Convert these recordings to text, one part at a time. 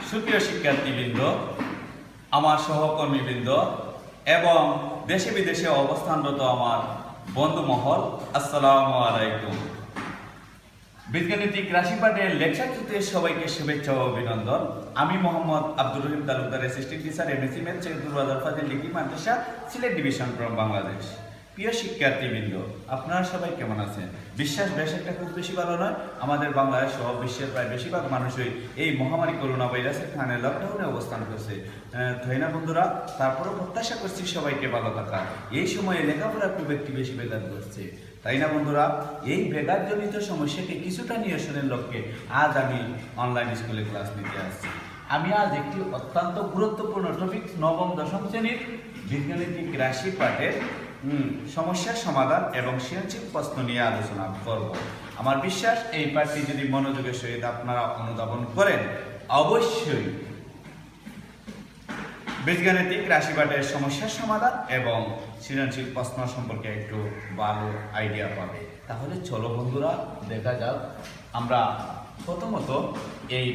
সুপ্রিয় শিক্ষার্থীবৃন্দ, আমার সহকর্মীবৃন্দ এবং দেশে বিদেশে অবস্থানরত আমার বন্ধু মহল, আসসালামু আলাইকুম। বীজগণিতিক রাশিপাঠের লেকচার থ্রুতে সবাইকে শুভেচ্ছা ও অভিনন্দন। আমি Mohammad Abdur Rahim Talukdar, assistant teacher, MSc math, Syedul Bazar Fazil degree Madrasa, Sylhet division from Bangladesh. প্রিয় শিক্ষার্থীবৃন্দ, আপনারা সবাই কেমন আছেন? বিশ্বাস বেশ একটা খুব বেশি ভালো নয়। আমাদের বাংলাদেশ সহ বিশ্বের প্রায় বেশিরভাগ মানুষই এই মহামারী করোনা ভাইরাসের কারণে লকডাউনে অবস্থান করছে, তাই না বন্ধুরা? তারপরেও প্রত্যাশা করছি সবাইকে ভালো থাকা। এই সময়ে লেখাপড়া খুব একটি বেশি ব্যাঘাত ঘটছে, তাই না বন্ধুরা? এই ব্যাঘাতজনিত সমস্যাকে কিছুটা নিরসনের লক্ষ্যে আজ আমি অনলাইন স্কুলে ক্লাস নিতে আসছি। আমি আজ একটি অত্যন্ত গুরুত্বপূর্ণ টপিক, নবম দশম শ্রেণীর বীজগণিতিক রাশি পাঠের সমস্যার সমাধান এবং সৃজনশীল প্রশ্ন নিয়ে আলোচনা করব। আমার বিশ্বাস এই পাঠটি যদি মনোযোগের সহিত আপনারা অনুধাবন করেন, অবশ্যই বীজগণিতিক রাশি পাঠের সমস্যার সমাধান এবং সৃজনশীল প্রশ্ন সম্পর্কে একটু ভালো আইডিয়া পাবে। তাহলে চলো বন্ধুরা, দেখা যাক। আমরা প্রথমত এই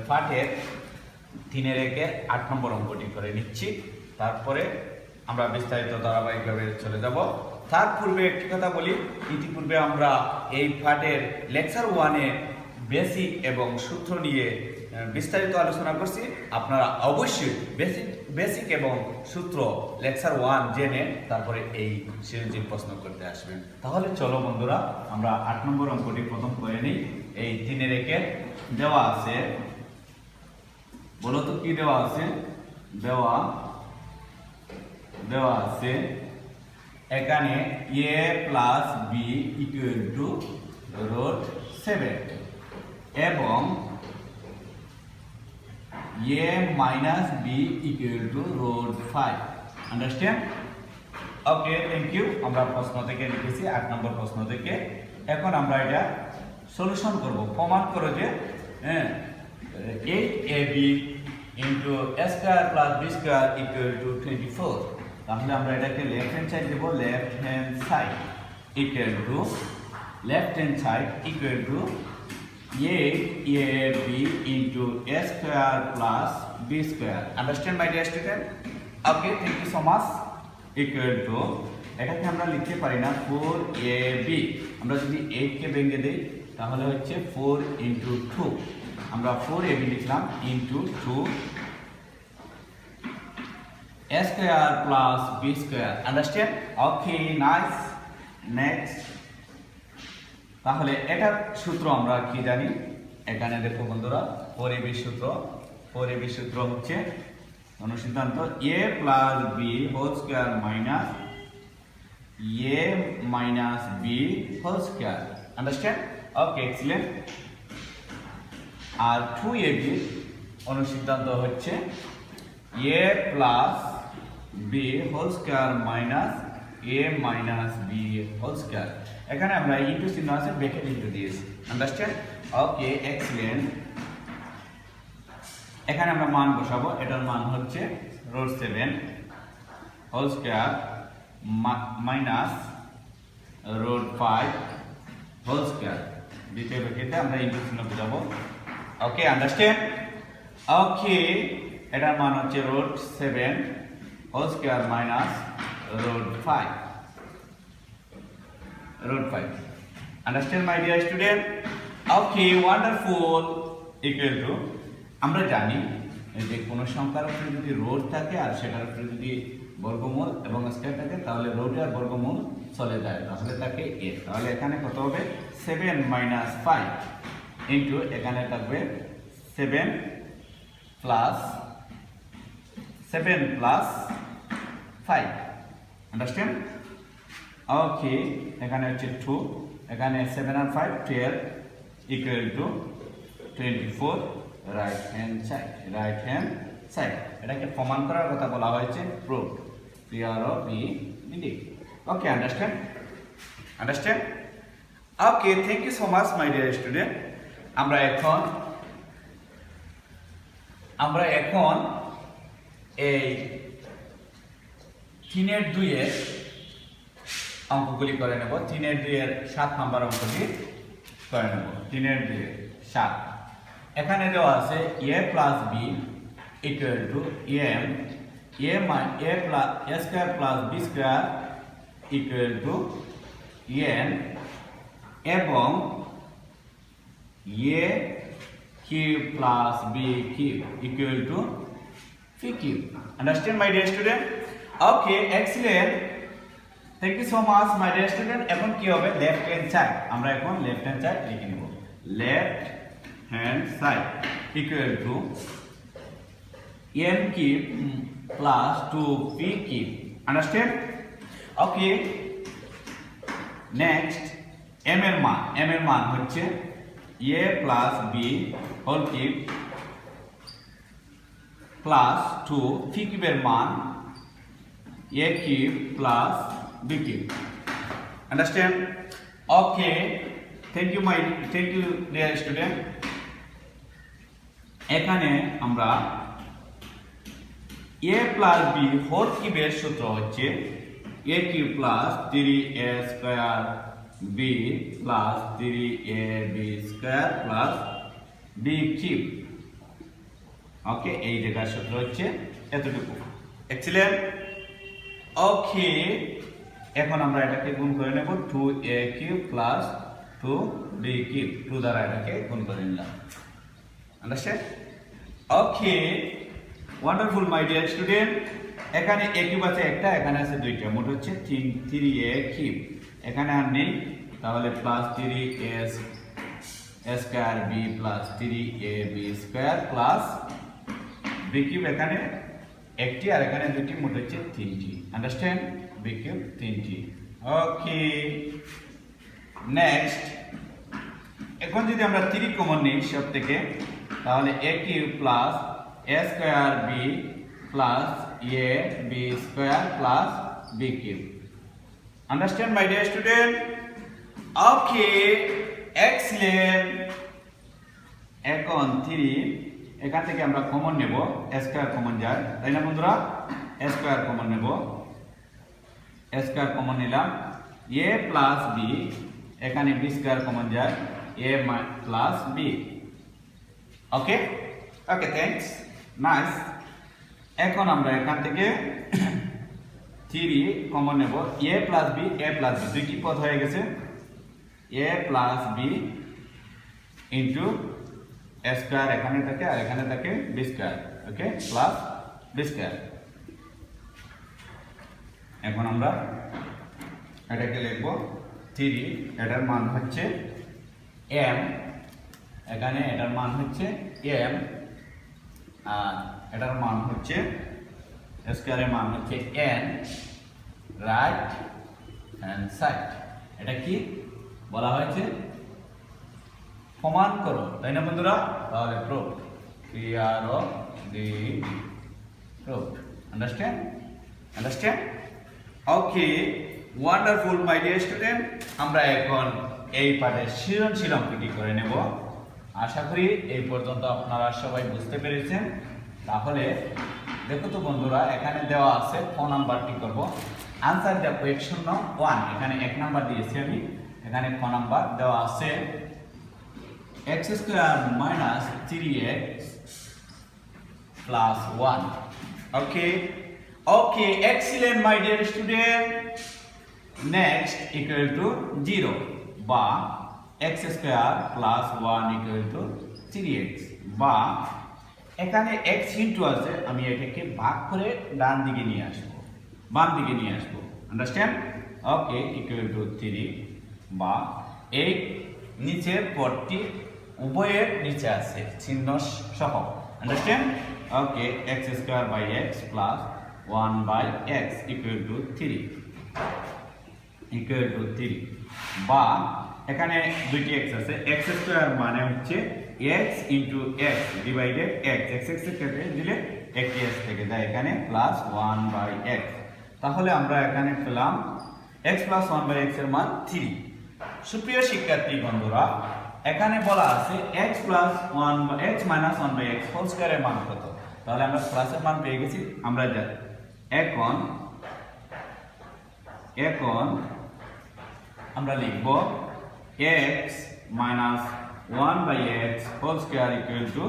পাঠের 3-8 নম্বর অঙ্কটি করে নিচ্ছি, তারপরে আমরা বিস্তারিত ধারাবাহিকভাবে চলে যাব। তার পূর্বে একটি কথা বলি, ইতিপূর্বে আমরা এই পাঠের লেকচার 1-এ বেসিক এবং সূত্র নিয়ে বিস্তারিত আলোচনা করছি। আপনারা অবশ্যই বেসিক এবং সূত্র লেকচার 1 জেনে তারপরে এই সৃজনশীল প্রশ্ন করতে আসবেন। তাহলে চলো বন্ধুরা, আমরা 8 নম্বর অঙ্কটি প্রথম করে নিই। এই 3-এর দেওয়া আছে, বলো তো কি দেওয়া আছে? দেওয়া আছে এখানে a plus b equal to √7 এবং a minus b equal to √5। Understand? Okay, thank you. আমরা প্রশ্ন থেকে লিখেছি, 8 নম্বর প্রশ্ন থেকে। এখন আমরা এটা সলিউশন করব। প্রমাণ করো যে 8ab into a square plus b square equal to 24। তাহলে আমরা এটাকে লেফট হ্যান্ড সাইড দেব। Left hand side equal to 8ab into a square plus b square. Understand my dear student? Okay, thank you so much. Equal to এটাকে আমরা লিখতে পারি না 4ab। আমরা যদি 8 কে ভেঙে দেই তাহলে হচ্ছে 4 into 2। আমরা 4ab লিখলাম into 2 a square plus b square. Understand? Okay, nice. Next, তাহলে এটার সূত্র আমরা কি জানি? এখানে দেখো বন্ধুরা, 4ab সূত্র হচ্ছে অনুসিদ্ধান্ত a plus b whole square minus a minus b whole square. Understand? Okay, excellent. আর 2ab অনুসিদ্ধান্ত হচ্ছে a plus b whole square minus a minus b whole square. এখানে আমরা ইনটু চিহ্ন আছে, ব্র্যাকেট ইনটু দিয়েছি। আন্ডারস্ট্যান্ড? Okay, excellent. এখানে আমরা মান বসাবো। এটার মান হচ্ছে √7 whole square minus √5 whole square. দ্বিতীয় ব্র্যাকেটে আমরা ইনটু চিহ্ন বসাবো। ওকে, আন্ডারস্ট্যান্ড? ওকে, এটার মান হচ্ছে √7 whole square minus √5। Understand my dear student? Okay, wonderful. Equal to, আমরা জানি যে কোনো সংখ্যার উপরে যদি রোড থাকে আর সেটার উপরে যদি বর্গমূল এবং স্কয়ার থাকে তাহলে রোড আর বর্গমূল চলে যায়, তাহলে থাকে a। তাহলে এখানে কত হবে? 7 মাইনাস 5 ইনটু এখানে থাকবে 7 প্লাস 5। আন্ডারস্ট্যান্ড? ওকে, এখানে হচ্ছে 2, এখানে 7 আর 5 12 equal to 24 right hand side. এটাকে প্রমাণ করার কথা বলা হয়েছে proof. Okay, understand? Okay, thank you so much my dear student. আমরা এখন এই 3-2 অঙ্কগুলি করে নেব। 3-2 7 নম্বর অঙ্কটি করে নেব। 3-2 7 এখানে দেওয়া আছে a plus b equal to m a square plus b square equal to n এবং a cube plus b cube equal to c cube. Understand my dear student? Okay, excellent, thank you so much my dear student. এখন কি হবে, left hand side, আমরা এখন left hand side লিখে নিব। Left hand side equal to m cube plus 2p cube. Understand? Okay, next m এর মান হচ্ছে a plus b whole cube plus 2 p কিউবের মান a cube plus b cube. Understand? Okay, thank you dear student. এখানে আমরা a plus b whole কিউবের সূত্র হচ্ছে a cube plus 3a square b plus 3ab square plus b cube. Okay, এই জায়গার সূত্র হচ্ছে এতটুকু। এক্সিলেন্ট। ওকে, এখন আমরা এটাকে গুণ করে নেব 2a cube plus 2b cube, 2 দ্বারা এটাকে গুণ করে নিলাম। আন্ডারস্ট্যান্ড? ওকে, ওয়ান্ডারফুল মাই ডিয়ার স্টুডেন্ট। এখানে a কিউব আছে একটা, এখানে আছে দুইটা, মোট হচ্ছে 3a কিউব। এখানে আর নেই, তাহলে plus 3a square b plus 3ab square plus b cube, এখানে একটি আর এখানে দুটি, মোট হচ্ছে 3টি। আন্ডারস্ট্যান্ড? b কিউব 3টি। ওকে, নেক্সট, এখন যদি আমরা 3 কমন নিই সব থেকে, তাহলে a cube plus a square b plus ab square plus b cube. Understand my dear student? Okay, excellent. এখন 3 এখান থেকে আমরা কমন নেব, a স্কয়ার কমন যায়, তাই না বন্ধুরা? a স্কয়ার কমন নেব, a স্কয়ার কমন নিলাম, a প্লাস b, এখানে b স্কয়ার কমন যায়, a plus b। Okay okay, thanks, nice. এখন আমরা এখান থেকে 3 কমন নেব, a প্লাস b দুইটি পদ হয়ে গেছে, a plus b into a square এখানে থাকে আর এখানে থাকে b স্কয়ার। ওকে, প্লাস b স্কয়ার। এখন আমরা এটাকে লিখব 3, এটার মান হচ্ছে m, এখানে এটার মান হচ্ছে m, আর এটার মান হচ্ছে স্কয়ারের মান হচ্ছে n, রাইট হ্যান্ড সাইড। এটা কি বলা হয়েছে? প্রমাণ করো, তাই না বন্ধুরা? তাহলে প্রুফ, প্রুফ। আন্ডারস্ট্যান্ড? ওকে, ওয়ান্ডারফুল মাই ডিয়ার স্টুডেন্ট। আমরা এখন এই পাঠের সৃজনশীল অঙ্কটি করে নেব। আশা করি এই পর্যন্ত আপনারা সবাই বুঝতে পেরেছেন। তাহলে দেখো তো বন্ধুরা, এখানে দেওয়া আছে ফোন নাম্বারটি করব। আনসার দ্য কোয়েশ্চন 1, এখানে 1 নাম্বার দিয়েছি আমি, এখানে ফোন নাম্বার দেওয়া আছে x square minus 3x plus 1। Okay okay, excellent my dear student. Next equal to 0 বা x square plus 1 equal to 3x, বা এখানে x ইনটু আছে, আমি এটাকে ভাগ করে ডান দিকে নিয়ে আসবো, বাম দিকে নিয়ে আসবো। আন্ডারস্ট্যান্ড? ওকে, ইকুয়াল টু 3, বা এই নিচের পদটি উভয়ের নিচে আছে চিহ্ন সহ। Understand? Okay, x square by x plus 1 by x equal to 3, বা এখানে দুইটি x আছে, x স্কয়ার মানে হচ্ছে x into x divided x, x কেটে দিলে একটি x থেকে যায় এখানে, প্লাস 1 বাই x। তাহলে আমরা এখানে পেলাম x প্লাস 1 বাই x এর মান 3। সুপ্রিয় শিক্ষার্থী বন্ধুরা, এখানে বলা আছে x প্লাস 1 বা x minus 1 by x whole স্কয়ারের মান কত? তাহলে আমরা প্লাসের মান পেয়ে গেছি, আমরা জানি। এখন আমরা লিখব x minus 1 by x whole square equal to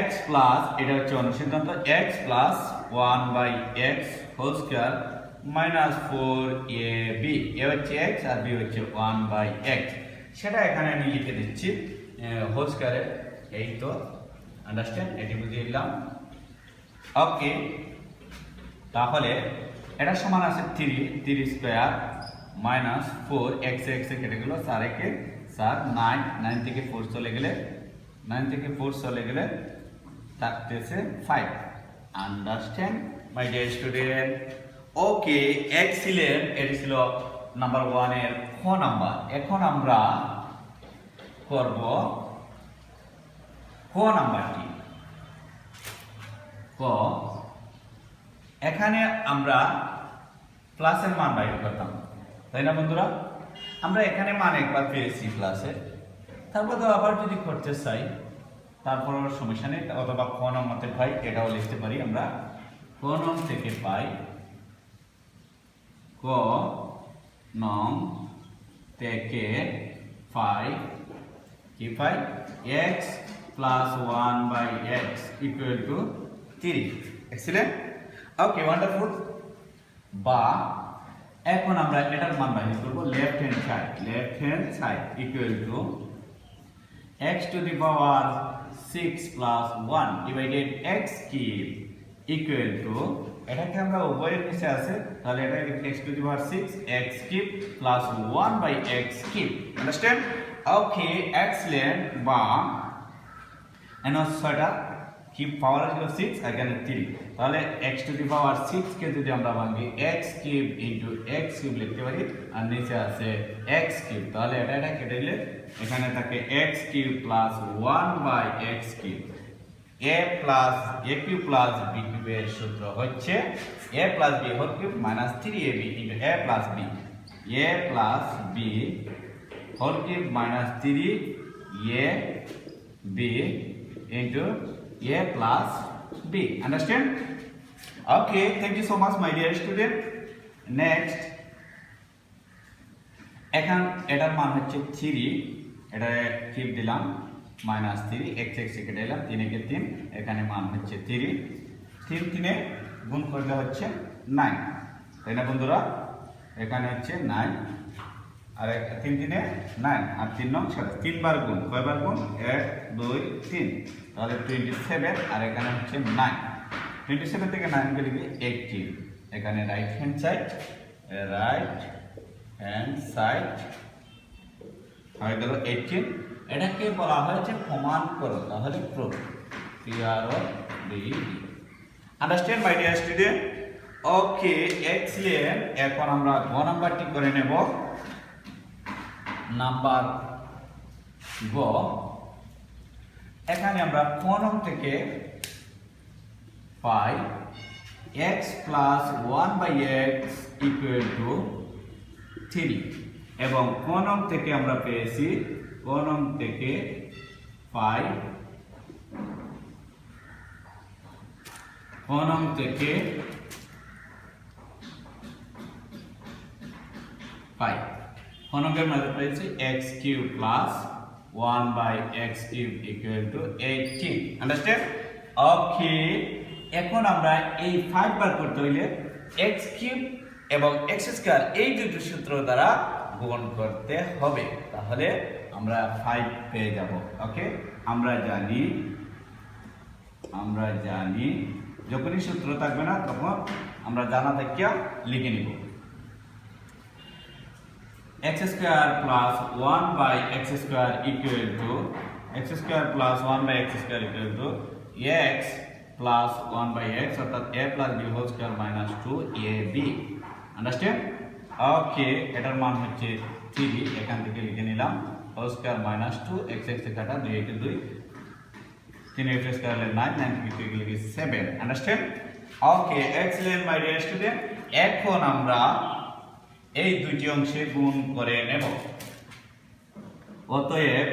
x plus এটা হচ্ছে অনুসিদ্ধান্ত x plus 1 by x whole square minus 4ab এ হচ্ছে x আর b হচ্ছে 1 by x সেটা এখানে আমি লিখে দিচ্ছি হোল স্কয়ারে এই তো আন্ডারস্ট্যান্ড এটি বুঝিয়ে দিলাম ওকে তাহলে এটা সমান আছে 3 স্কয়ার minus 4 x কেটে গেল 4 একে 4 9 থেকে 4 চলে গেলে 9 থেকে 4 চলে গেলে থাকতেছে 5 understand my dear student okay excellent এটি ছিল নাম্বার 1 এর খ নাম্বার এখন আমরা করব ক নাম্বারটি ক এখানে আমরা প্লাসের মান বাইর করতাম তাই না বন্ধুরা আমরা এখানে মান একবার পেয়েছি প্লাসের তারপর তো আবার যদি করতে চাই তারপর সমস্যা নেই অথবা ক নম্বর থেকে পাই এটাও লিখতে পারি আমরা ক নং থেকে পাই ক নং থেকে পাই কি পাই x plus 1 by x equal to 3 excellent okay wonderful বা এখন আমরা এটার মান বাইর করব left hand side equal to x to the power 6 plus 1 divided x cube equal to এটাকে আমরা উভয়ের নিচে আছে তাহলে এটা x to the power 6 x cube plus 1 by x cube understand okay excellent বা এনো ছয়টা কি পাওয়ার ছিল 6 এখানে 3 তাহলে x to the power 6 কে যদি আমরা ভাঙি x cube into x cube লিখতে পারি আর নিচে আছে x cube তাহলে এটা কেটে দিলে এখানে থাকে x cube plus 1 by x cube a cube plus b cube এর সূত্র হচ্ছে a plus b whole cube minus 3ab into a plus b whole cube minus 3a b into a plus b understand okay thank you so much my dear student next এখন এটার মান হচ্ছে 3 এটা keep দিলাম minus 3 x কেটে দিলাম 3 কে 3 এখানে মান হচ্ছে 3 3 গুণ করলে হচ্ছে 9 তাই না বন্ধুরা এখানে হচ্ছে 9 আর 3 3 9 আর 3 নং 7 তিনবার গুণ কয়বার গুণ 1 2 3 তাহলে 27 আর এখানে হচ্ছে 9 27 থেকে 9 গেলে 18 এখানে রাইট হ্যান্ড সাইড হয়ে গেল 18 এটাকে বলা হয়েছে প্রমাণ করো তাহলে proof understand my dear student okay excellent এখন আমরা গ নাম্বারটি করে নেব নাম্বার গ এখানে আমরা ক নং থেকে পাই x plus 1 by x equal to 3 এবং ক নং থেকে আমরা পেয়েছি ক নং থেকে পাই ক নং থেকে পাই ক নংয়ের মধ্যে পেয়েছি x cube plus 1 by x cube equal to 18 understand okay এখন আমরা এই 5 বার করতে হইলে x cube এবং x স্কয়ার এই দুটো সূত্র দ্বারা গুণ করতে হবে তাহলে আমরা 5 পেয়ে যাব ওকে আমরা জানি যখনই সূত্র থাকবে না তখন আমরা জানা থেকে লিখে নিব x square plus 1 by x square equal to x square plus 1 by x square equal to x plus 1 by x অর্থাৎ a plus b whole square minus 2ab understand okay এটার মান হচ্ছে 3 এখান থেকে লিখে নিলাম whole square minus 2 x থেকে কাটা 2 কে 2 3 x square হলে 9 9 থেকে লিখে 7 আন্ডারস্ট্যান্ড ওকে এক্সেলেন্ট মাই ডিয়ার স্টুডেন্ট এখন আমরা এই দুইটি অংশে গুণ করে নেব অতএব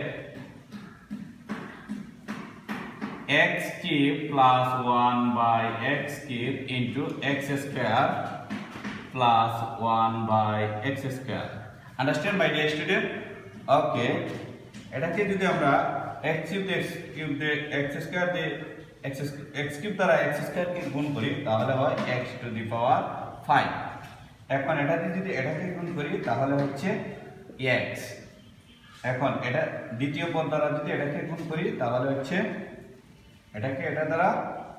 x cube plus 1 by x cube into x square plus 1 by x square understand my dear student ওকে, এটাকে যদি আমরা x কিউব দিয়ে x স্কয়ার দিয়ে x কিউব দ্বারা x স্কয়ার কে গুণ করি তাহলে হয় x টু দি পাওয়ার 5। এখন এটাকে যদি এটাকে গুণ করি তাহলে হচ্ছে x। এখন এটা দ্বিতীয় পদ দ্বারা যদি এটাকে গুণ করি তাহলে হচ্ছে এটাকে এটা দ্বারা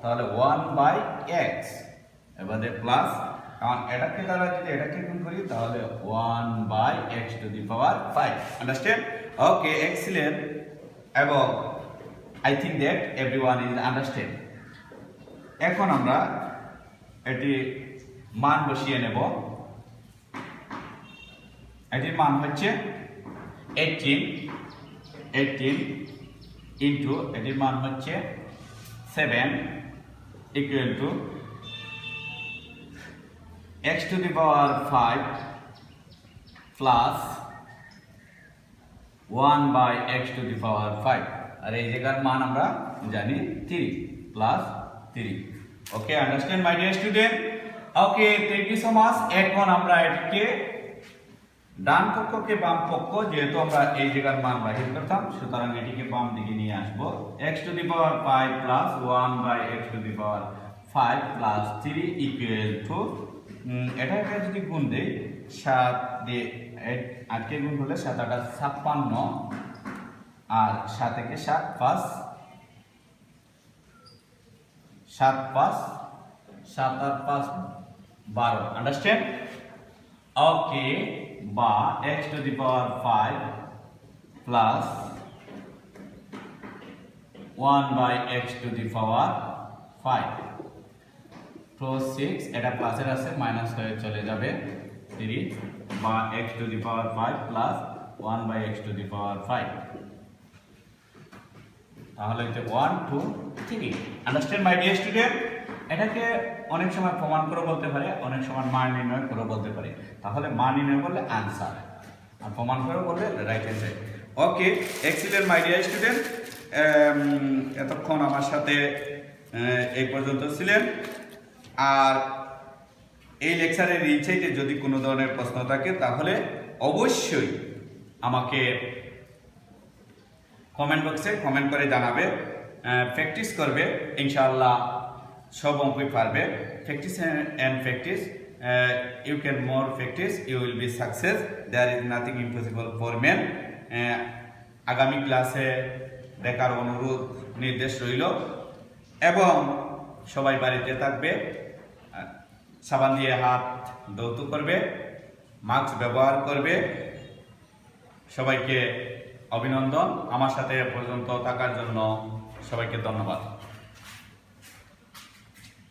তাহলে 1/x, এবারে প্লাস, কারণ এটাকে দ্বারা যদি এটাকে গুণ করি তাহলে 1/x to the power 5। Understand? Okay, excellent, এবং I think that everyone is understand. এখন আমরা এটি মান বসিয়ে নেব। এটির মান হচ্ছে 18 ইন্টু এটির মান হচ্ছে 7 equal to x to the power 5 plus 1/x to the power 5। আর এই জায়গার মান আমরা জানি 3 plus 3। Okay, understand my dear student? Okay, thank you so much. এখন আমরা এটিকে ডান পক্ষকে বাম পক্ষ, যেহেতু আমরা এই জায়গার মান বাহির করতাম, সুতরাং এটিকে বাম দিকে নিয়ে আসবো। x to the power 5 plus 1/x to the power 5 plus 3 equal to, এটাকে যদি গুণ দেই 7 দিয়ে 8 কে গুণ করলে 7 8 56, আর 7 থেকে 7 5 7 5 7 আর 5 12। আন্ডারস্ট্যান্ড? ওকে, বা x to the power 5 plus 1/x to the power 5 plus 6, এটা প্লাসের আছে মাইনাস হয়ে চলে যাবে 3, বা x to the power 5 plus 1/x to the power 5, তাহলে এটা 1 2 3। Understand my dear student? এটাকে অনেক সময় প্রমাণ করে বলতে পারে, অনেক সময় মান নির্ণয় করে বলতে পারে। তাহলে মান নির্ণয় করলে আনসার, আর প্রমাণ করে বললে রাইট অ্যান্সার। ওকে, এক্সিলেন্ট মাই ডিয়ার স্টুডেন্ট। এতক্ষণ আমার সাথে এই পর্যন্ত ছিলেন। আর এই লেকচারের রিচাইতে যদি কোনো ধরনের প্রশ্ন থাকে তাহলে অবশ্যই আমাকে কমেন্ট বক্সে কমেন্ট করে জানাবে, প্র্যাকটিস করবে, ইনশাআল্লাহ সব অঙ্কই পারবে। Practice and practice, you can more practice, you will be success, there is nothing impossible for man. আগামী ক্লাসে দেখার অনুরোধ নির্দেশ রইল, এবং সবাই বাড়িতে থাকবে, সাবান দিয়ে হাত ধৌত করবে, মাস্ক ব্যবহার করবে। সবাইকে অভিনন্দন, আমার সাথে পর্যন্ত থাকার জন্য সবাইকে ধন্যবাদ।